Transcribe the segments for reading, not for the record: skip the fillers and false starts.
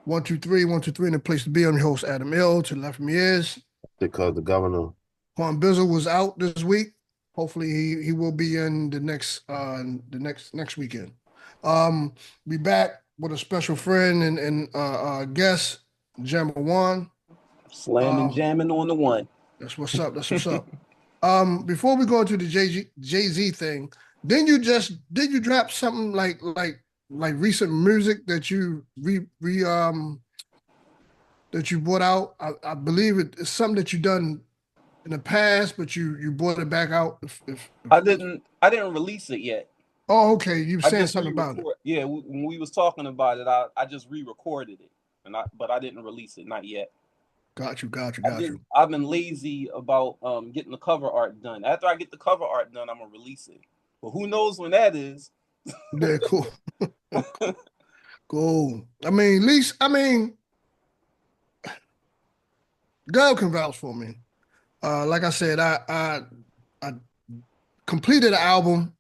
One, two, three, and the place to be. I'm your host, Adam Ill. To the left of me is Because the governor. Quan Bizzle was out this week. Hopefully he will be in the next weekend. We back with a special friend and guest, Jammer One. Slamming, Um, jamming on the one. that's what's up. That's what's up. Before we go into the Jay Z thing, did you drop something like recent music that you that you brought out? I believe it's something that you done in the past, but you brought it back out. I didn't release it yet. Oh, okay. You were I saying just something about it. re-record. Yeah, when we was talking about it, I just re-recorded it, but I didn't release it, not yet. Got you. I've been lazy about getting the cover art done. After I get the cover art done, I'm gonna release it. But who knows when that is? Yeah, cool. Cool. I mean, at least God can vouch for me. Like I said, I completed the album.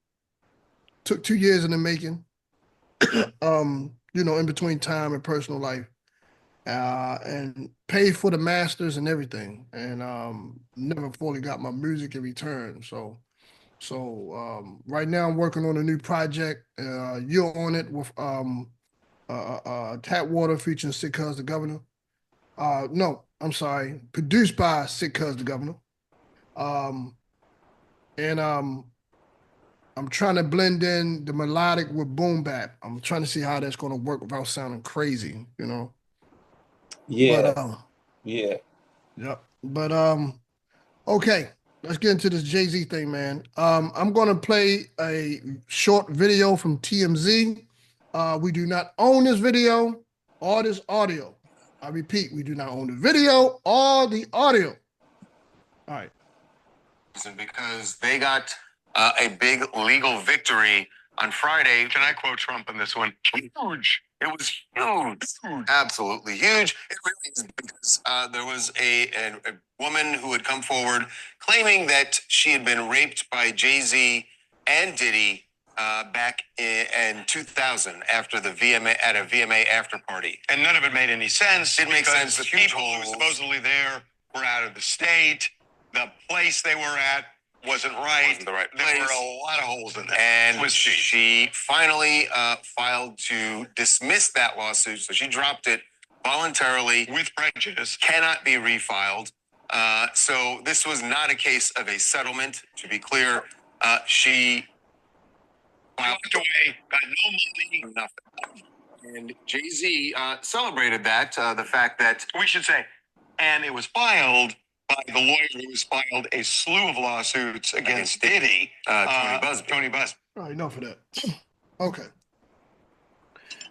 Took 2 years in the making. In between time and personal life. And paid for the masters and everything, and never fully got my music in return. So right now I'm working on a new project. You're on it with Tap Water featuring Sick Cuz the Governor. No, I'm sorry, produced by Sick Cuz the Governor. Um, and I'm trying to blend in the melodic with boom bap. I'm trying to see how that's going to work without sounding crazy, you know. Yeah, But yeah. yep. But okay, let's get into this Jay Z thing, man. I'm gonna play a short video from TMZ. We do not own this video or this audio. I repeat, we do not own the video or the audio. All right. Because they got a big legal victory on Friday. Can I quote Trump in this one? Huge. It was huge. Absolutely huge. It really is because there was a woman who had come forward claiming that she had been raped by Jay-Z and Diddy back in 2000 after the VMA at a VMA after party. And none of it made any sense. Didn't make sense. The people who were supposedly there were out of the state. The place they were at wasn't right. Wasn't the right place. There were a lot of holes in there. And she finally filed to dismiss that lawsuit. So she dropped it voluntarily with prejudice. Cannot be refiled. So this was not a case of a settlement. To be clear, she walked away, got no money, nothing. And Jay-Z celebrated that, the fact that we should say, and it was filed by the lawyer who has filed a slew of lawsuits against Diddy, Tony Busby. Tony Busby. All right, enough of that. Okay.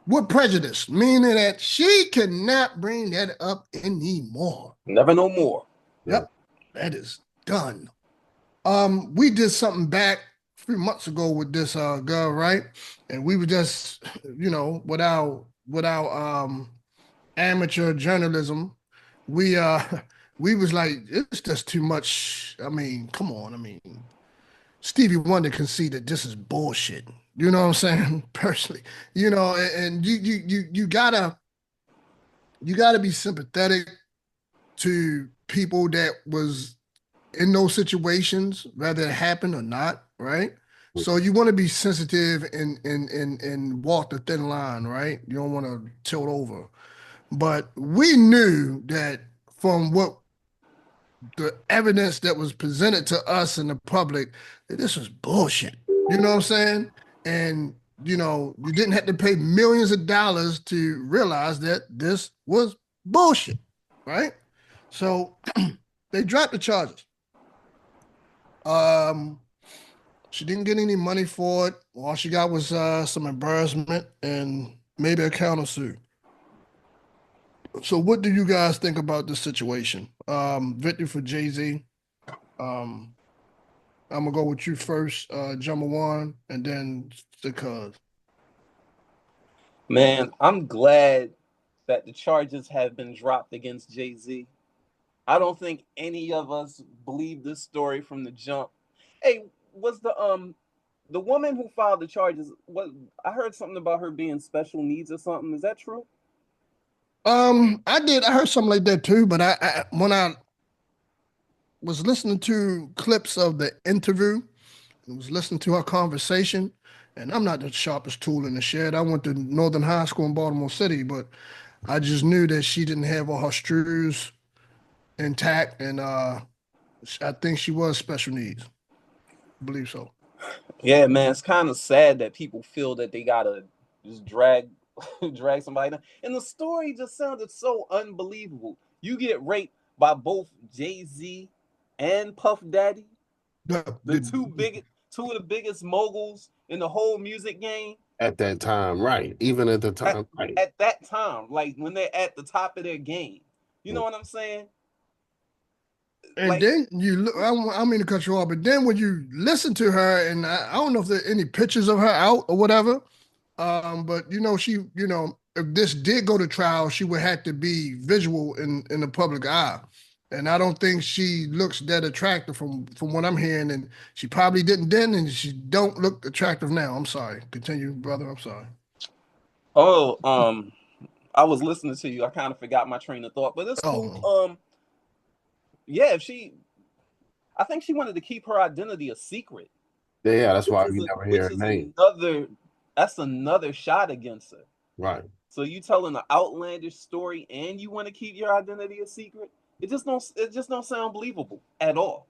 With prejudice, meaning that she cannot bring that up anymore. Never no more. Yep, that is done. We did something back 3 months ago with this girl, right? And we were just, without amateur journalism, we we was like, it's just too much. I mean, come on. I mean, Stevie Wonder can see that this is bullshit. You know what I'm saying? Personally, and you gotta be sympathetic to people that was in those situations, whether it happened or not, right? So you want to be sensitive and walk the thin line, right? You don't want to tilt over. But we knew that from what the evidence that was presented to us and the public, that this was bullshit. You know what I'm saying? And you didn't have to pay millions of dollars to realize that this was bullshit, right? So they dropped the charges. Um, she didn't get any money for it. All she got was some embarrassment and maybe a countersuit. So what do you guys think about this situation? Victory for Jay-Z. Um, I'm gonna go with you first, Jumma One, and then the cuz. Man, I'm glad that the charges have been dropped against Jay-Z. I don't think any of us believed this story from the jump. Hey, was the woman who filed the charges, what I heard something about her being special needs or something. Is that true? I did. I heard something like that too, but I when I was listening to clips of the interview, I was listening to her conversation, and I'm not the sharpest tool in the shed. I went to Northern High School in Baltimore City, but I just knew that she didn't have all her screws intact, and I think she was special needs. I believe so. Yeah, man, it's kind of sad that people feel that they gotta just drag drag somebody down. And the story just sounded so unbelievable. You get raped by both Jay-Z and Puff Daddy, the two of the biggest moguls in the whole music game At that time, right? Even at the at, time, right? at that time, like when they're at the top of their game. You know what I'm saying? And Like, then you look, I don't mean to cut you off, but then when you listen to her, and I don't know if there are any pictures of her out or whatever, but if this did go to trial, she would have to be visual in the public eye. And I don't think she looks that attractive from what I'm hearing, and she probably didn't then, and she don't look attractive now. I'm sorry. Continue, brother. I'm sorry. oh, I was listening to you. I kind of forgot my train of thought, but it's cool. Oh, Yeah, if she, I think she wanted to keep her identity a secret, Yeah, that's which why is we a, never which hear her is name. another shot against her. Right. So you telling an outlandish story and you want to keep your identity a secret? It just don't sound believable at all.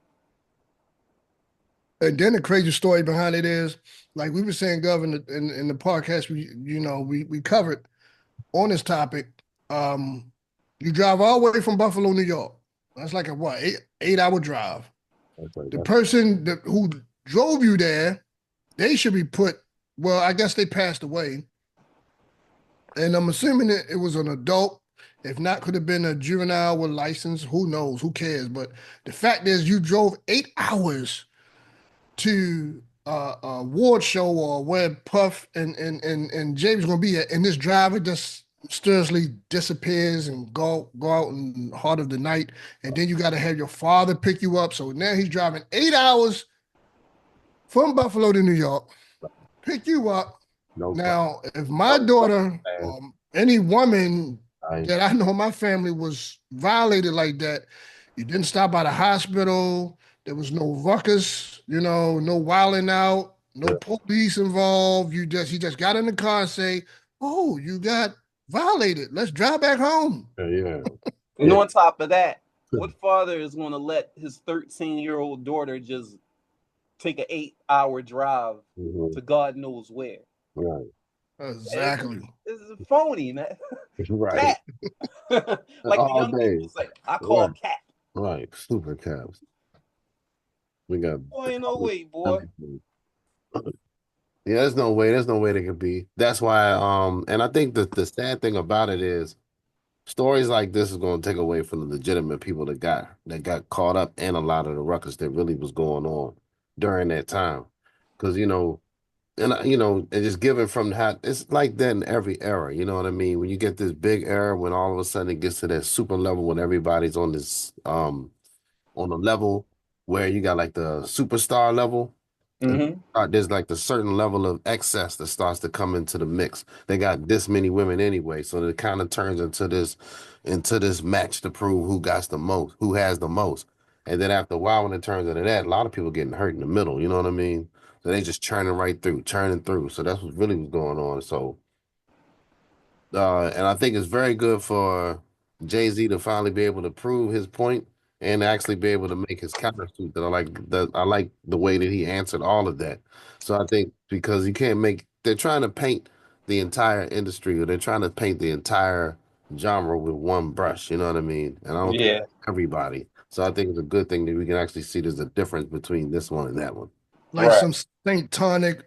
and then the crazy story behind it is, like we were saying, Governor, in the podcast we covered on this topic. Um, you drive all the way from Buffalo, New York. That's like a what, 8 hour drive. The person who drove you there, they should be put. Well, I guess they passed away, and I'm assuming it was an adult. If not, could have been a juvenile with license. Who knows? Who cares? But the fact is, you drove 8 hours to a award show or where Puff and James gonna be at, and this driver just mysteriously disappears and go out in the heart of the night, and then you got to have your father pick you up. So now he's driving 8 hours from Buffalo to New York, pick you up. No. Now, if my daughter, any woman Right. that I know in my family was violated like that, you didn't stop by the hospital. There was no ruckus, no wilding out, no police involved. He just got in the car and say, "Oh, you got violated. Let's drive back home." Yeah. And on top of that, what father is going to let his 13-year-old daughter just take an 8-hour drive to God knows where? Right. Exactly. This is phony, man. Right. Like the young people say, I call cat. Right. Super caps. We got. Boy, ain't no way, boy. Yeah, there's no way. There's no way they could be. That's why. And I think that the sad thing about it is stories like this is going to take away from the legitimate people that got caught up in a lot of the ruckus that really was going on during that time, because and just given from how it's like that in every era. You know what I mean? When you get this big era, when all of a sudden it gets to that super level when everybody's on this on a level where you got like the superstar level. There's like the certain level of excess that starts to come into the mix. They got this many women anyway, so it kind of turns into this match to prove who got the most, who has the most. And then after a while, when it turns into that, a lot of people getting hurt in the middle. You know what I mean? So they just churning through. So that's what really was going on. So, and I think it's very good for Jay-Z to finally be able to prove his point and actually be able to make his countersuit. I like the way that he answered all of that. So I think because they're trying to paint the entire industry, or they're trying to paint the entire genre with one brush. You know what I mean? And I don't think everybody. So I think it's a good thing that we can actually see there's a difference between this one and that one. Like some Saint Tonic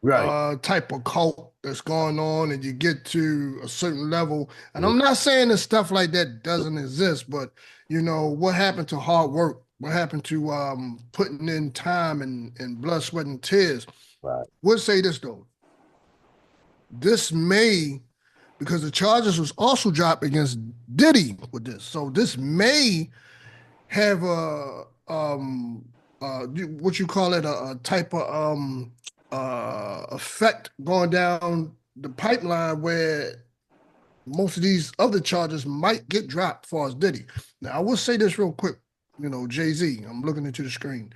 type of cult that's going on, and you get to a certain level. And I'm not saying that stuff like that doesn't exist, but what happened to hard work? What happened to putting in time and blood, sweat, and tears? Right. Would say this though. This may, because the charges was also dropped against Diddy with this, so this may have a what you call it, a type of effect going down the pipeline where most of these other charges might get dropped for as Diddy. Now, I will say this real quick. Jay-Z, I'm looking into the screen.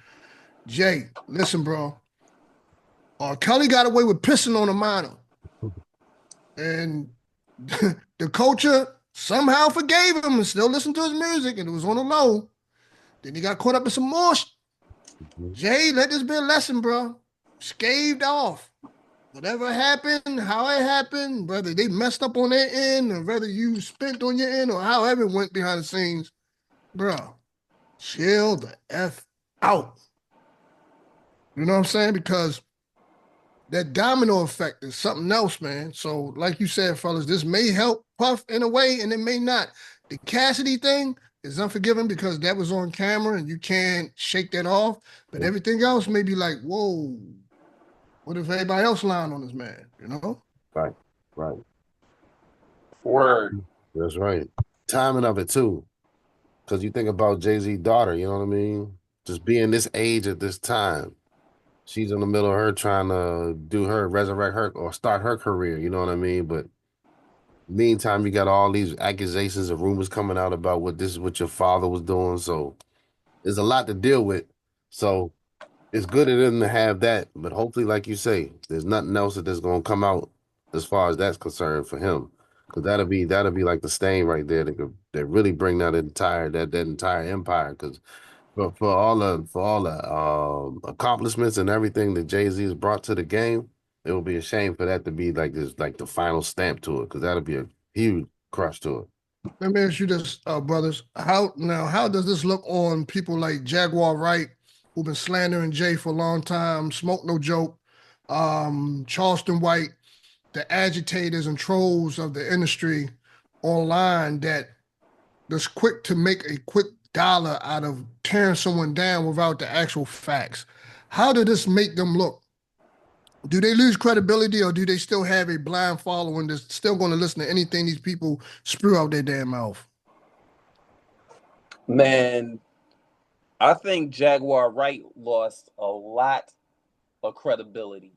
Jay, listen, bro. Kelly got away with pissing on a minor. And the culture somehow forgave him and still listened to his music, and it was on the low. Then he got caught up in some more. Jay, let this be a lesson, bro. Scaved off. Whatever happened, how it happened, whether they messed up on their end or whether you spent on your end or however it went behind the scenes, bro, chill the F out. You know what I'm saying? Because that domino effect is something else, man. So, like you said, fellas, this may help Puff in a way and it may not. The Cassidy thing is unforgiving because that was on camera and you can't shake that off. But everything else may be like, whoa, what if everybody else lying on this man? Right. Word. That's right. Timing of it too. Because you think about Jay-Z's daughter, you know what I mean? Just being this age at this time. She's in the middle of her trying to resurrect her or start her career, you know what I mean? But meantime, you got all these accusations and rumors coming out about what your father was doing. So there's a lot to deal with. So it's good of them to have that, but hopefully, like you say, there's nothing else that's gonna come out as far as that's concerned for him. Because that'll be like the stain right there that really bring that entire empire. Because for all the accomplishments and everything that Jay-Z has brought to the game, it would be a shame for that to be like this, like the final stamp to it, because that'll be a huge crush to it. Let me ask you this, brothers. How does this look on people like Jaguar Wright, who've been slandering Jay for a long time, Smoke No Joke, Charleston White, the agitators and trolls of the industry online that's quick to make a quick dollar out of tearing someone down without the actual facts? How did this make them look? Do they lose credibility or do they still have a blind following that's still going to listen to anything these people spew out their damn mouth? Man, I think Jaguar Wright lost a lot of credibility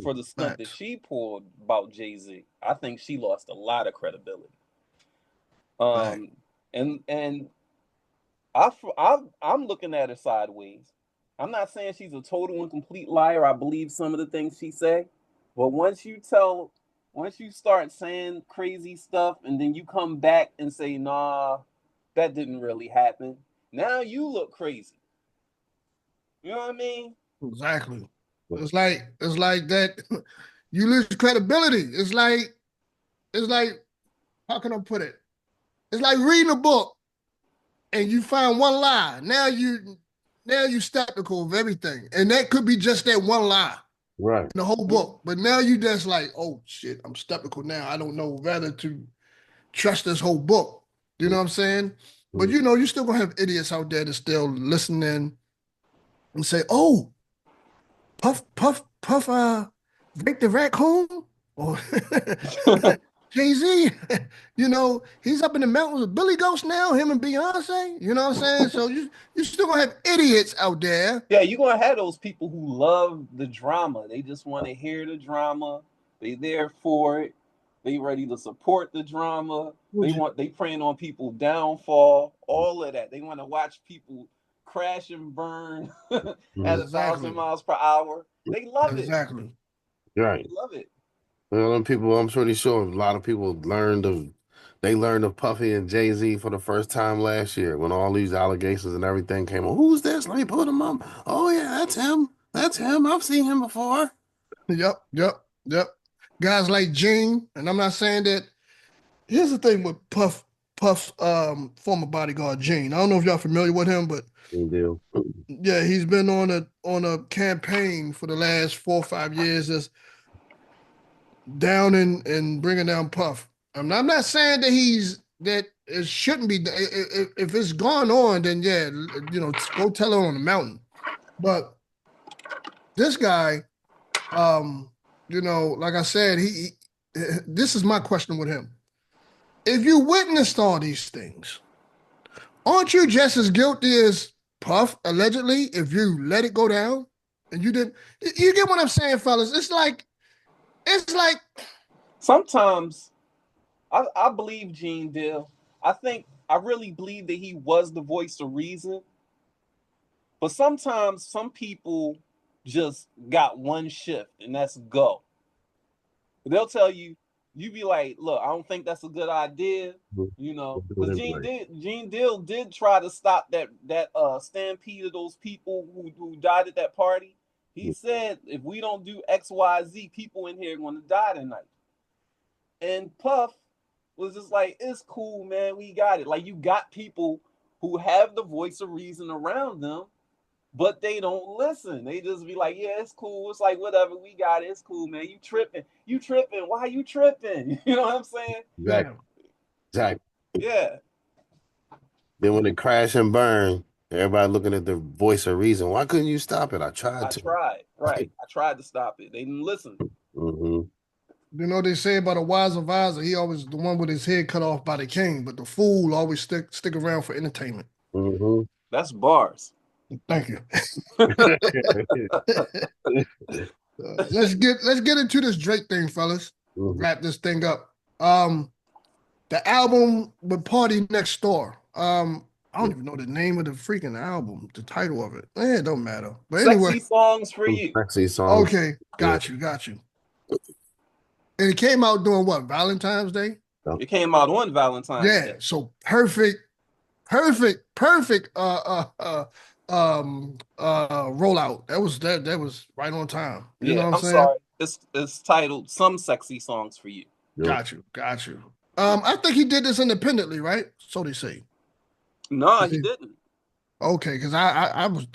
for the stunt that Facts. she pulled about Jay-Z. I think she lost a lot of credibility. Fact. And I'm looking at her sideways. I'm not saying she's a total and complete liar. I believe some of the things she say, but once you start saying crazy stuff and then you come back and say, nah, that didn't really happen. Now you look crazy. You know what I mean? Exactly. It's like that. You lose credibility. It's like how can I put it? It's like reading a book and you find one lie. Now you skeptical of everything, and that could be just that one lie Right. in the whole book. But now you just like, oh shit, I'm skeptical now. I don't know whether to trust this whole book. You know what I'm saying? But you still gonna have idiots out there that still listening and say, oh, Puff, break the raccoon or Jay-Z, he's up in the mountains with Billy Ghost now, him and Beyonce. You know what I'm saying? So you still gonna have idiots out there. Yeah, you're gonna have those people who love the drama. They just want to hear the drama. They there for it. They ready to support the drama. They praying on people downfall. All of that. They want to watch people crash and burn at 1,000 miles per hour. They love it. Exactly. Right. They love it. Well, them people, I'm pretty sure a lot of people learned of Puffy and Jay-Z for the first time last year when all these allegations and everything came on. Who's this? Let me put him up. Oh yeah, that's him. That's him. I've seen him before. Yep. Guys like Gene, and I'm not saying that. Here's the thing with Puff's former bodyguard Gene. I don't know if y'all familiar with him, but Good deal. yeah, he's been on a campaign for the last 4 or 5 years that's down and bringing down Puff. I'm not saying that it shouldn't be. If it's gone on, then yeah, go tell it on the mountain. But this guy, like I said, this is my question with him. If you witnessed all these things, aren't you just as guilty as Puff allegedly if you let it go down and you didn't? You get what I'm saying, fellas? It's like Sometimes I believe Gene Deal. I really believe that he was the voice of reason. But sometimes some people just got one shift, and that's go. They'll tell you, you be like, look, I don't think that's a good idea, you know, because Gene Deal did try to stop that stampede of those people who died at that party. He said, if we don't do XYZ, people in here are going to die tonight. And Puff was just like, it's cool, man, we got it. Like, you got people who have the voice of reason around them, but they don't listen. They just be like, yeah, it's cool. It's like, whatever, we got it. It's cool, man. You tripping. Why you tripping? You know what I'm saying? Exactly. Yeah. Then when it crash and burn, everybody looking at the voice of reason. Why couldn't you stop it? I tried to. Right. I tried to stop it. They didn't listen. Mm-hmm. You know, they say about a wise advisor, he always the one with his head cut off by the king, but the fool always stick around for entertainment. Mm-hmm. That's bars. Thank you. Let's get into this Drake thing, fellas. Mm-hmm. Wrap this thing up. The album with Party Next Door. I don't even know the name of the freaking album, the title of it. It don't matter. But anyway, Sexy Songs for You. Sexy Songs. Okay, got you. And it came out during what? Valentine's Day? It came out on Valentine's Day. Yeah, so perfect rollout. That was right on time. You know what I'm saying? Sorry. It's titled Some Sexy Songs for You. Got you. I think he did this independently, right? So they say. No, he didn't. Okay, because I was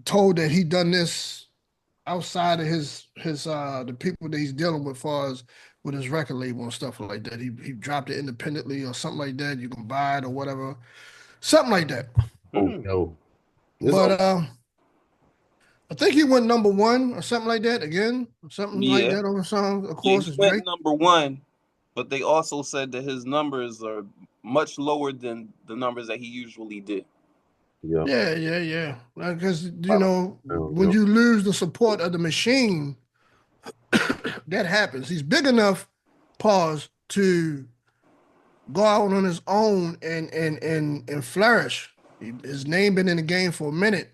told that he done this outside of his the people that he's dealing with, far as with his record label and stuff like that. He dropped it independently or something like that. You can buy it or whatever, something like that. Oh no! But I think he went number one or something like that again, something like that on the song. Of course, he went number one, but they also said that his numbers are much lower than the numbers that he usually did. Yeah. Because you know, when you lose the support of the machine, that happens. He's big enough, to go out on his own and flourish. His name been in the game for a minute,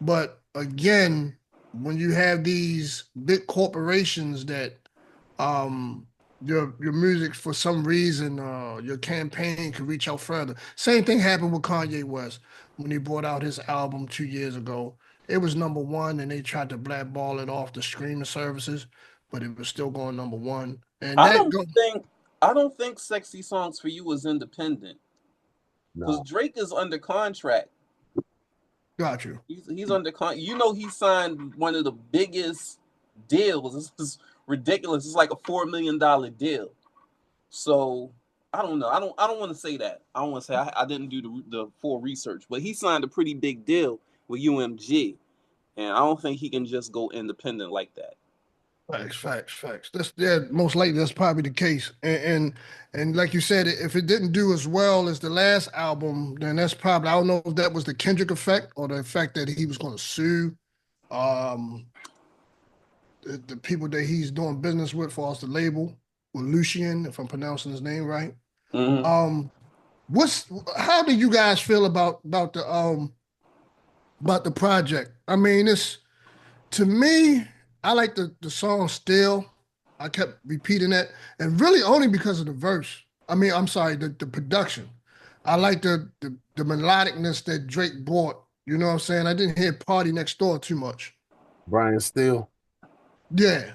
but again, when you have these big corporations that your music, for some reason, your campaign could reach out further. Same thing happened with Kanye West when he brought out his album 2 years ago. It was number one, and they tried to blackball it off the streaming services, but it was still going number one. And I don't think Sexy Songs for You was independent. Because Drake is under contract. Got you. He's under contract. You know, he signed one of the biggest deals. This is ridiculous. It's like a $4 million deal. So I don't know. I don't want to say that. I don't want to say I didn't do the full research, but he signed a pretty big deal with UMG, and I don't think he can just go independent like that. Facts. Most likely that's probably the case. And like you said, if it didn't do as well as the last album, then that's probably, I don't know if that was the Kendrick effect or the effect that he was going to sue the people that he's doing business with, for us, the label, with Lucien, if I'm pronouncing his name right. Mm-hmm. How do you guys feel about the project? I mean, to me, I like the song Still. I kept repeating that, and really only because of the verse. I mean, I'm sorry, the production. I like the melodicness that Drake brought. You know what I'm saying? I didn't hear Party Next Door too much. Brian Steele. Yeah.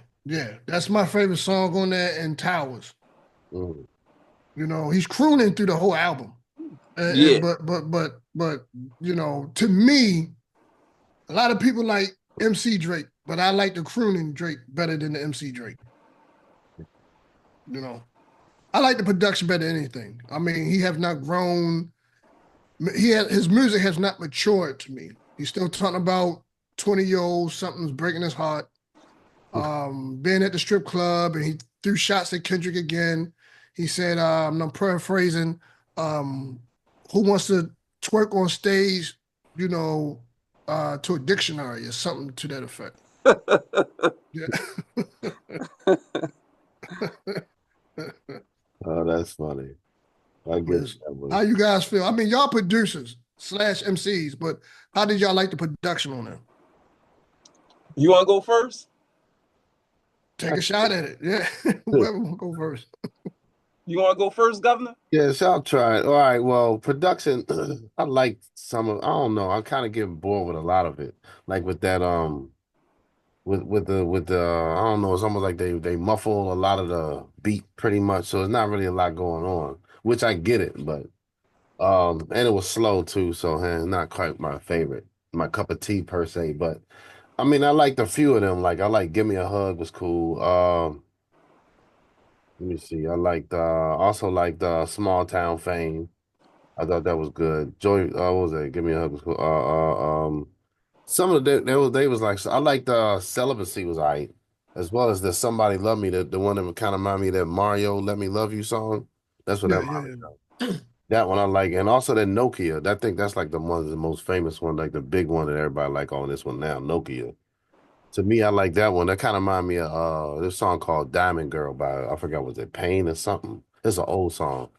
That's my favorite song on there, and Towers. Mm. You know, he's crooning through the whole album. But you know, to me, a lot of people like MC Drake, but I like the crooning Drake better than the MC Drake. You know, I like the production better than anything. I mean, he have not grown. His music has not matured to me. He's still talking about 20-year-olds, something's breaking his heart. Being at the strip club, and he threw shots at Kendrick again. He said, I'm paraphrasing, who wants to twerk on stage, you know, to a dictionary or something to that effect. Yeah. Oh, that's funny. I get Yes. that How one. you guys feel? I mean, y'all producers slash MCs, but how did y'all like the production on them? You want to go first? Take a shot at it. Yeah. Whoever want to go first. You want to go first, Governor? Yes, I'll try it. All right. Well, production, I like some of, I don't know. I'm kind of getting bored with a lot of it. Like with that, with the, I don't know. It's almost like they muffle a lot of the beat pretty much. So it's not really a lot going on, which I get it, but and it was slow too. So not quite my favorite, my cup of tea per se. But I mean, I liked a few of them. Like I like "Give Me a Hug" was cool. Let me see. I liked also liked "Small Town Fame." I thought that was good. Joy, what was that? Give Me a Hug was cool. Some of the they was like I liked Celibacy was all right, as well as the Somebody Love Me, the one that kind of remind me of that Mario Let Me Love You song. That's what that Yeah, reminded yeah, me of. That one I like, and also that Nokia. I think that's like the one of the most famous one, like the big one that everybody like on this one now, Nokia. To me, I like that one. That kind of remind me of this song called Diamond Girl by I forgot was it Pain or something. It's an old song.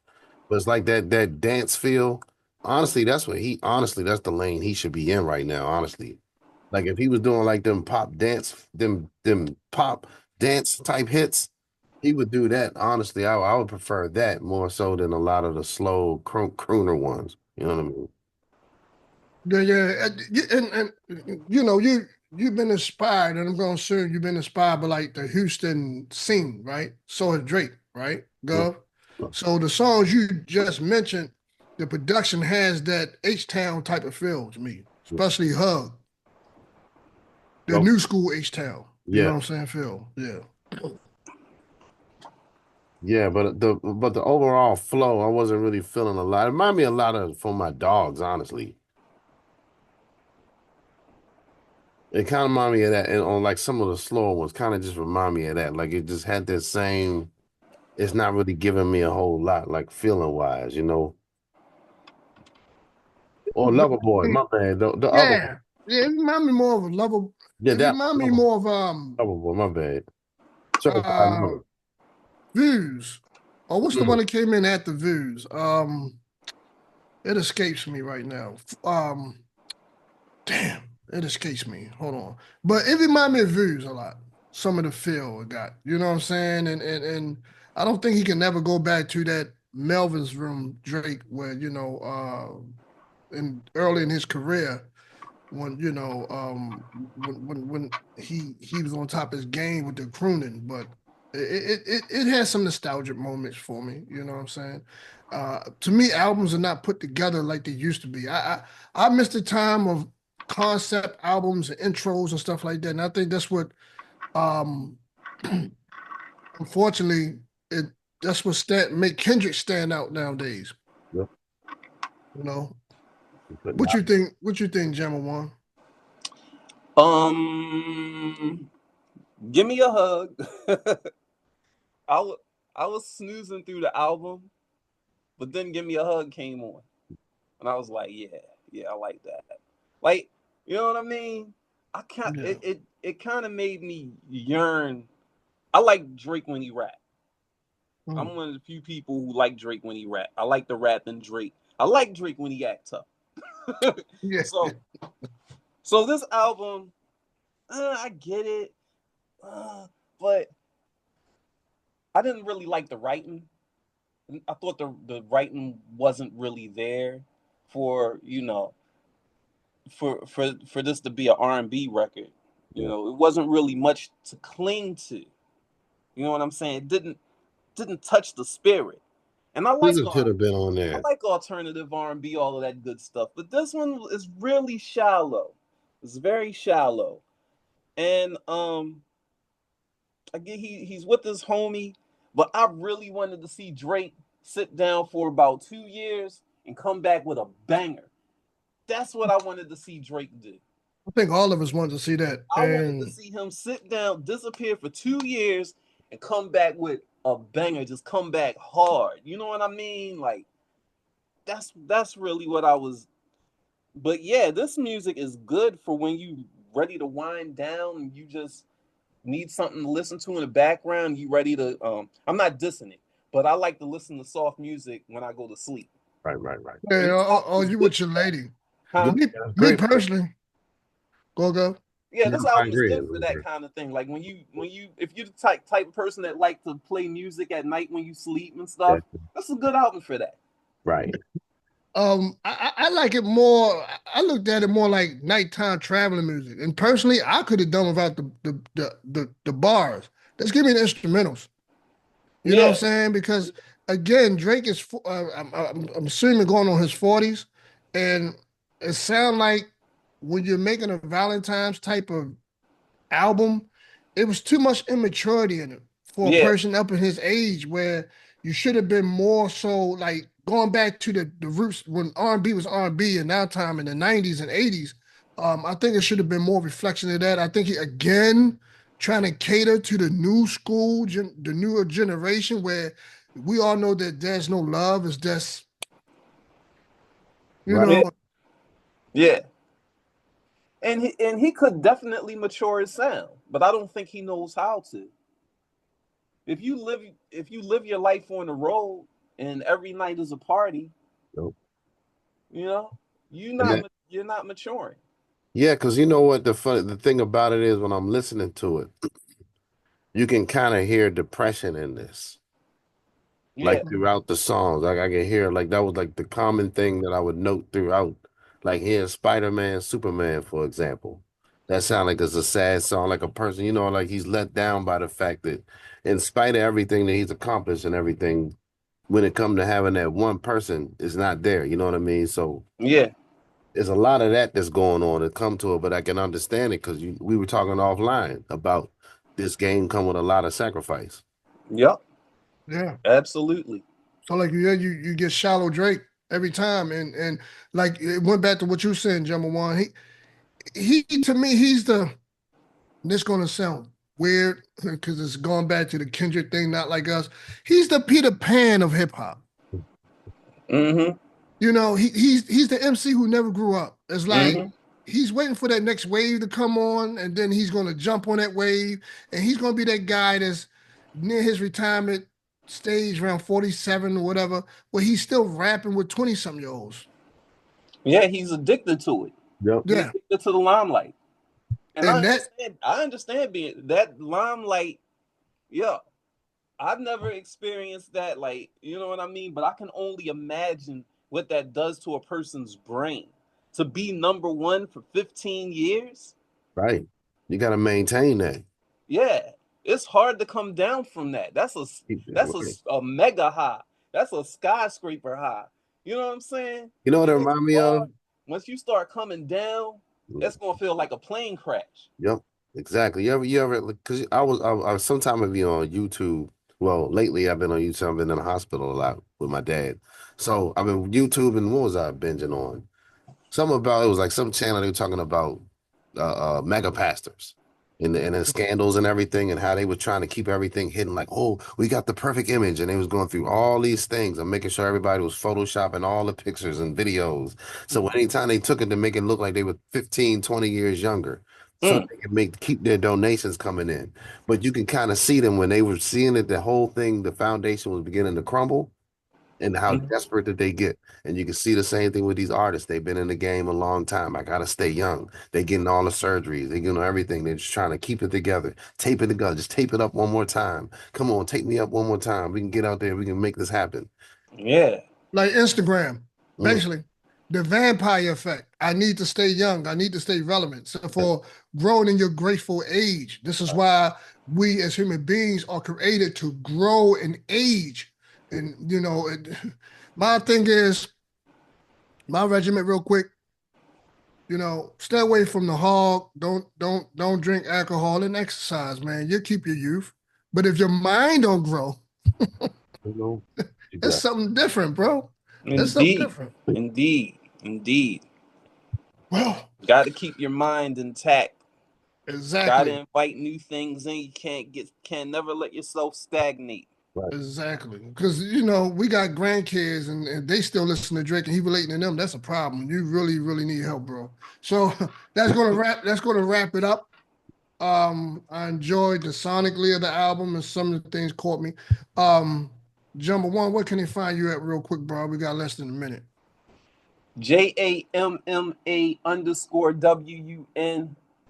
But it's like that dance feel. Honestly, that's the lane he should be in right now, honestly. Like if he was doing like them pop dance type hits, he would do that. Honestly, I would prefer that more so than a lot of the slow crooner ones. You know what I mean? yeah, yeah. And you know, you've been inspired, and I'm gonna assume you've been inspired by like the Houston scene, right? So is Drake, right? Gov. So the songs you just mentioned, the production has that H Town type of feel to me, especially Hug, the Oh, new school H Town. You know yeah. what I'm saying, Phil? Yeah. Yeah, but the overall flow, I wasn't really feeling a lot. It reminded me a lot of from my dogs, honestly. It kind of reminded me of that, and on like some of the slower ones, kind of just remind me of that. Like it just had that same. It's not really giving me a whole lot, like feeling wise, you know. Or Lover Boy, my man, the other one. Yeah. Yeah, it remind me more of a level. Yeah, It that remind me Lover, more of Lover Boy, my bad. Certified uh Lover. views. Or what's the Mm. one that came in at the views? It escapes me right now. Damn, it escapes me. Hold on. But it remind me of views a lot. Some of the feel it got. You know what I'm saying? And I don't think he can never go back to that Melvin's room Drake where, in early in his career when when he was on top of his game with the crooning, but it has some nostalgic moments for me. You know what I'm saying? To me, albums are not put together like they used to be. I miss the time of concept albums and intros and stuff like that, and I think that's what um unfortunately it that's what make Kendrick stand out nowadays. Yep. You know But what not you think? What you think, Gemma One? Um, Give Me a Hug. I was I was snoozing through the album, but then Give Me a Hug came on, and I was like, yeah, yeah, I like that. Like, you know what I mean? I can't. Yeah. It kind of made me yearn. I like Drake when he rap. Mm. I'm one of the few people who like Drake when he rap. I like the rap in Drake. I like Drake when he act tough. Yeah. so so this album, I get it, but I didn't really like the writing. I thought the writing wasn't really there for for this to be an R&B record. You yeah. know, it wasn't really much to cling to. You know what I'm saying? It didn't touch the spirit. And This should have been on I there. like alternative R&B, all of that good stuff. But this one is really shallow. It's very shallow. And I get he's with his homie, but I really wanted to see Drake sit down for about 2 years and come back with a banger. That's what I wanted to see Drake do. I think all of us wanted to see that. I wanted to And see him sit down, disappear for 2 years, and come back with a banger. Just come back hard. You know what I mean? Like that's really what I was. But yeah, this music is good for when you ready to wind down and you just need something to listen to in the background. You ready to? I'm not dissing it, but I like to listen to soft music when I go to sleep. Right. Yeah, And or you with your lady. Huh? Me, That's me great. personally, go. Yeah, Yeah, this I album is agree. good for that kind of thing. Like when you if you're the type of person that like to play music at night when you sleep and stuff, that's a good album for that. Right. I like it more. I looked at it more like nighttime traveling music. And personally, I could have done without the bars. Let's give me the instrumentals. You know what I'm Yeah, saying? Because again, Drake is I'm assuming going on his 40s, and it sounds like when you're making a Valentine's type of album, it was too much immaturity in it for a yeah, person up in his age where you should have been more so like going back to the roots when R&B was R&B and now time in the 90s and 80s. I think it should have been more reflection of that. I think he again trying to cater to the new school, the newer generation where we all know that there's no love. It's just, you Right. yeah, know, yeah. And he could definitely mature his sound, but I don't think he knows how to. If you live your life on the road and every night is a party, Nope. you know, you're And not that, you're not maturing. yeah, because you know what the thing about it is when I'm listening to it, you can kind of hear depression in this. Yeah, Like throughout the songs. Like I can hear like that was like the common thing that I would note throughout. Like hearing Spider-Man, Superman, for example. That sound like it's a sad song, like a person, like he's let down by the fact that in spite of everything that he's accomplished and everything, when it come to having that one person is not there, you know what I mean? So yeah, there's a lot of that that's going on to come to it, but I can understand it because we were talking offline about this game come with a lot of sacrifice. yep, yeah. absolutely. So like you get shallow Drake every time, and like it went back to what you said, Jumbo One. He to me he's the. This gonna sound weird because it's going back to the Kendrick thing, not like us. He's the Peter Pan of hip hop. Mm-hmm. You know, he's the MC who never grew up. It's like Mm-hmm. he's waiting for that next wave to come on, and then he's gonna jump on that wave, and he's gonna be that guy that's near his retirement stage around 47 or whatever, where he's still rapping with 20-something-year-olds. Yeah, he's addicted to it. Yep. He's Yeah. addicted to the limelight. And I And that understand. I understand being that limelight. Yeah, I've never experienced that. Like, you know what I mean? But I can only imagine what that does to a person's brain. To be number one for 15 years. Right. You got to maintain that. Yeah, it's hard to come down from that. That's a Keep it that's right. a mega high. That's a skyscraper high. You know what I'm saying? You know what it And remind me of? once you start coming down, it's gonna feel like a plane crash. Yep, exactly. You ever, because I was sometime I be on YouTube. Well, lately I've been on YouTube. I've been in the hospital a lot with my dad. So I've been YouTube and what was I binging on? Something about it was like some channel they were talking about mega pastors and the scandals and everything and how they were trying to keep everything hidden. Like, oh, we got the perfect image, and they was going through all these things and making sure everybody was photoshopping all the pictures and videos. So anytime they took it to make it look like they were 15, 20 years younger. So Mm, they could keep their donations coming in. But you can kind of see them when they were seeing it, the whole thing, the foundation was beginning to crumble and how mm, desperate that they get. And you can see the same thing with these artists. They've been in the game a long time. I gotta stay young. They getting all the surgeries. They getting everything. They're just trying to keep it together. Tape it together. Just tape it up one more time. Come on, take me up one more time. We can get out there. We can make this happen. yeah. like Instagram, Mm, basically. The vampire effect. I need to stay young. I need to stay relevant. So for growing in your graceful age, this is why we as human beings are created to grow in age. And my thing is my regiment, real quick. Stay away from the hog. Don't drink alcohol and exercise, man. You'll keep your youth. But if your mind don't grow, you know, it's exactly. something different, bro. It's something Indeed. different. Indeed. Indeed. Well, Got to keep your mind intact. Got to exactly. invite new things in. You can't never let yourself stagnate. Right. Exactly. Because, we got grandkids and they still listen to Drake and he relating to them. That's a problem. You really, really need help, bro. So that's gonna wrap it up. I enjoyed the sonically of the album and some of the things caught me. Um, Jumbo One, where can they find you at real quick, bro? We got less than a minute. JAMMA_WUN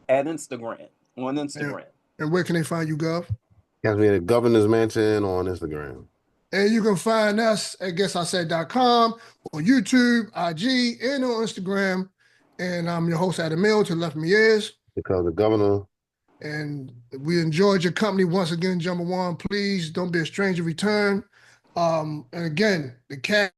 at Instagram, on Instagram. And where can they find you, Gov? Catch me at the Governor's Mansion on Instagram. And you can find us at guessIsaid.com, on YouTube, IG, and on Instagram. And I'm your host, Adam Mill. To the left of me is. Because the governor. And we enjoyed your company once again, Jumbo One. Please don't be a stranger. Return. And again, the cat.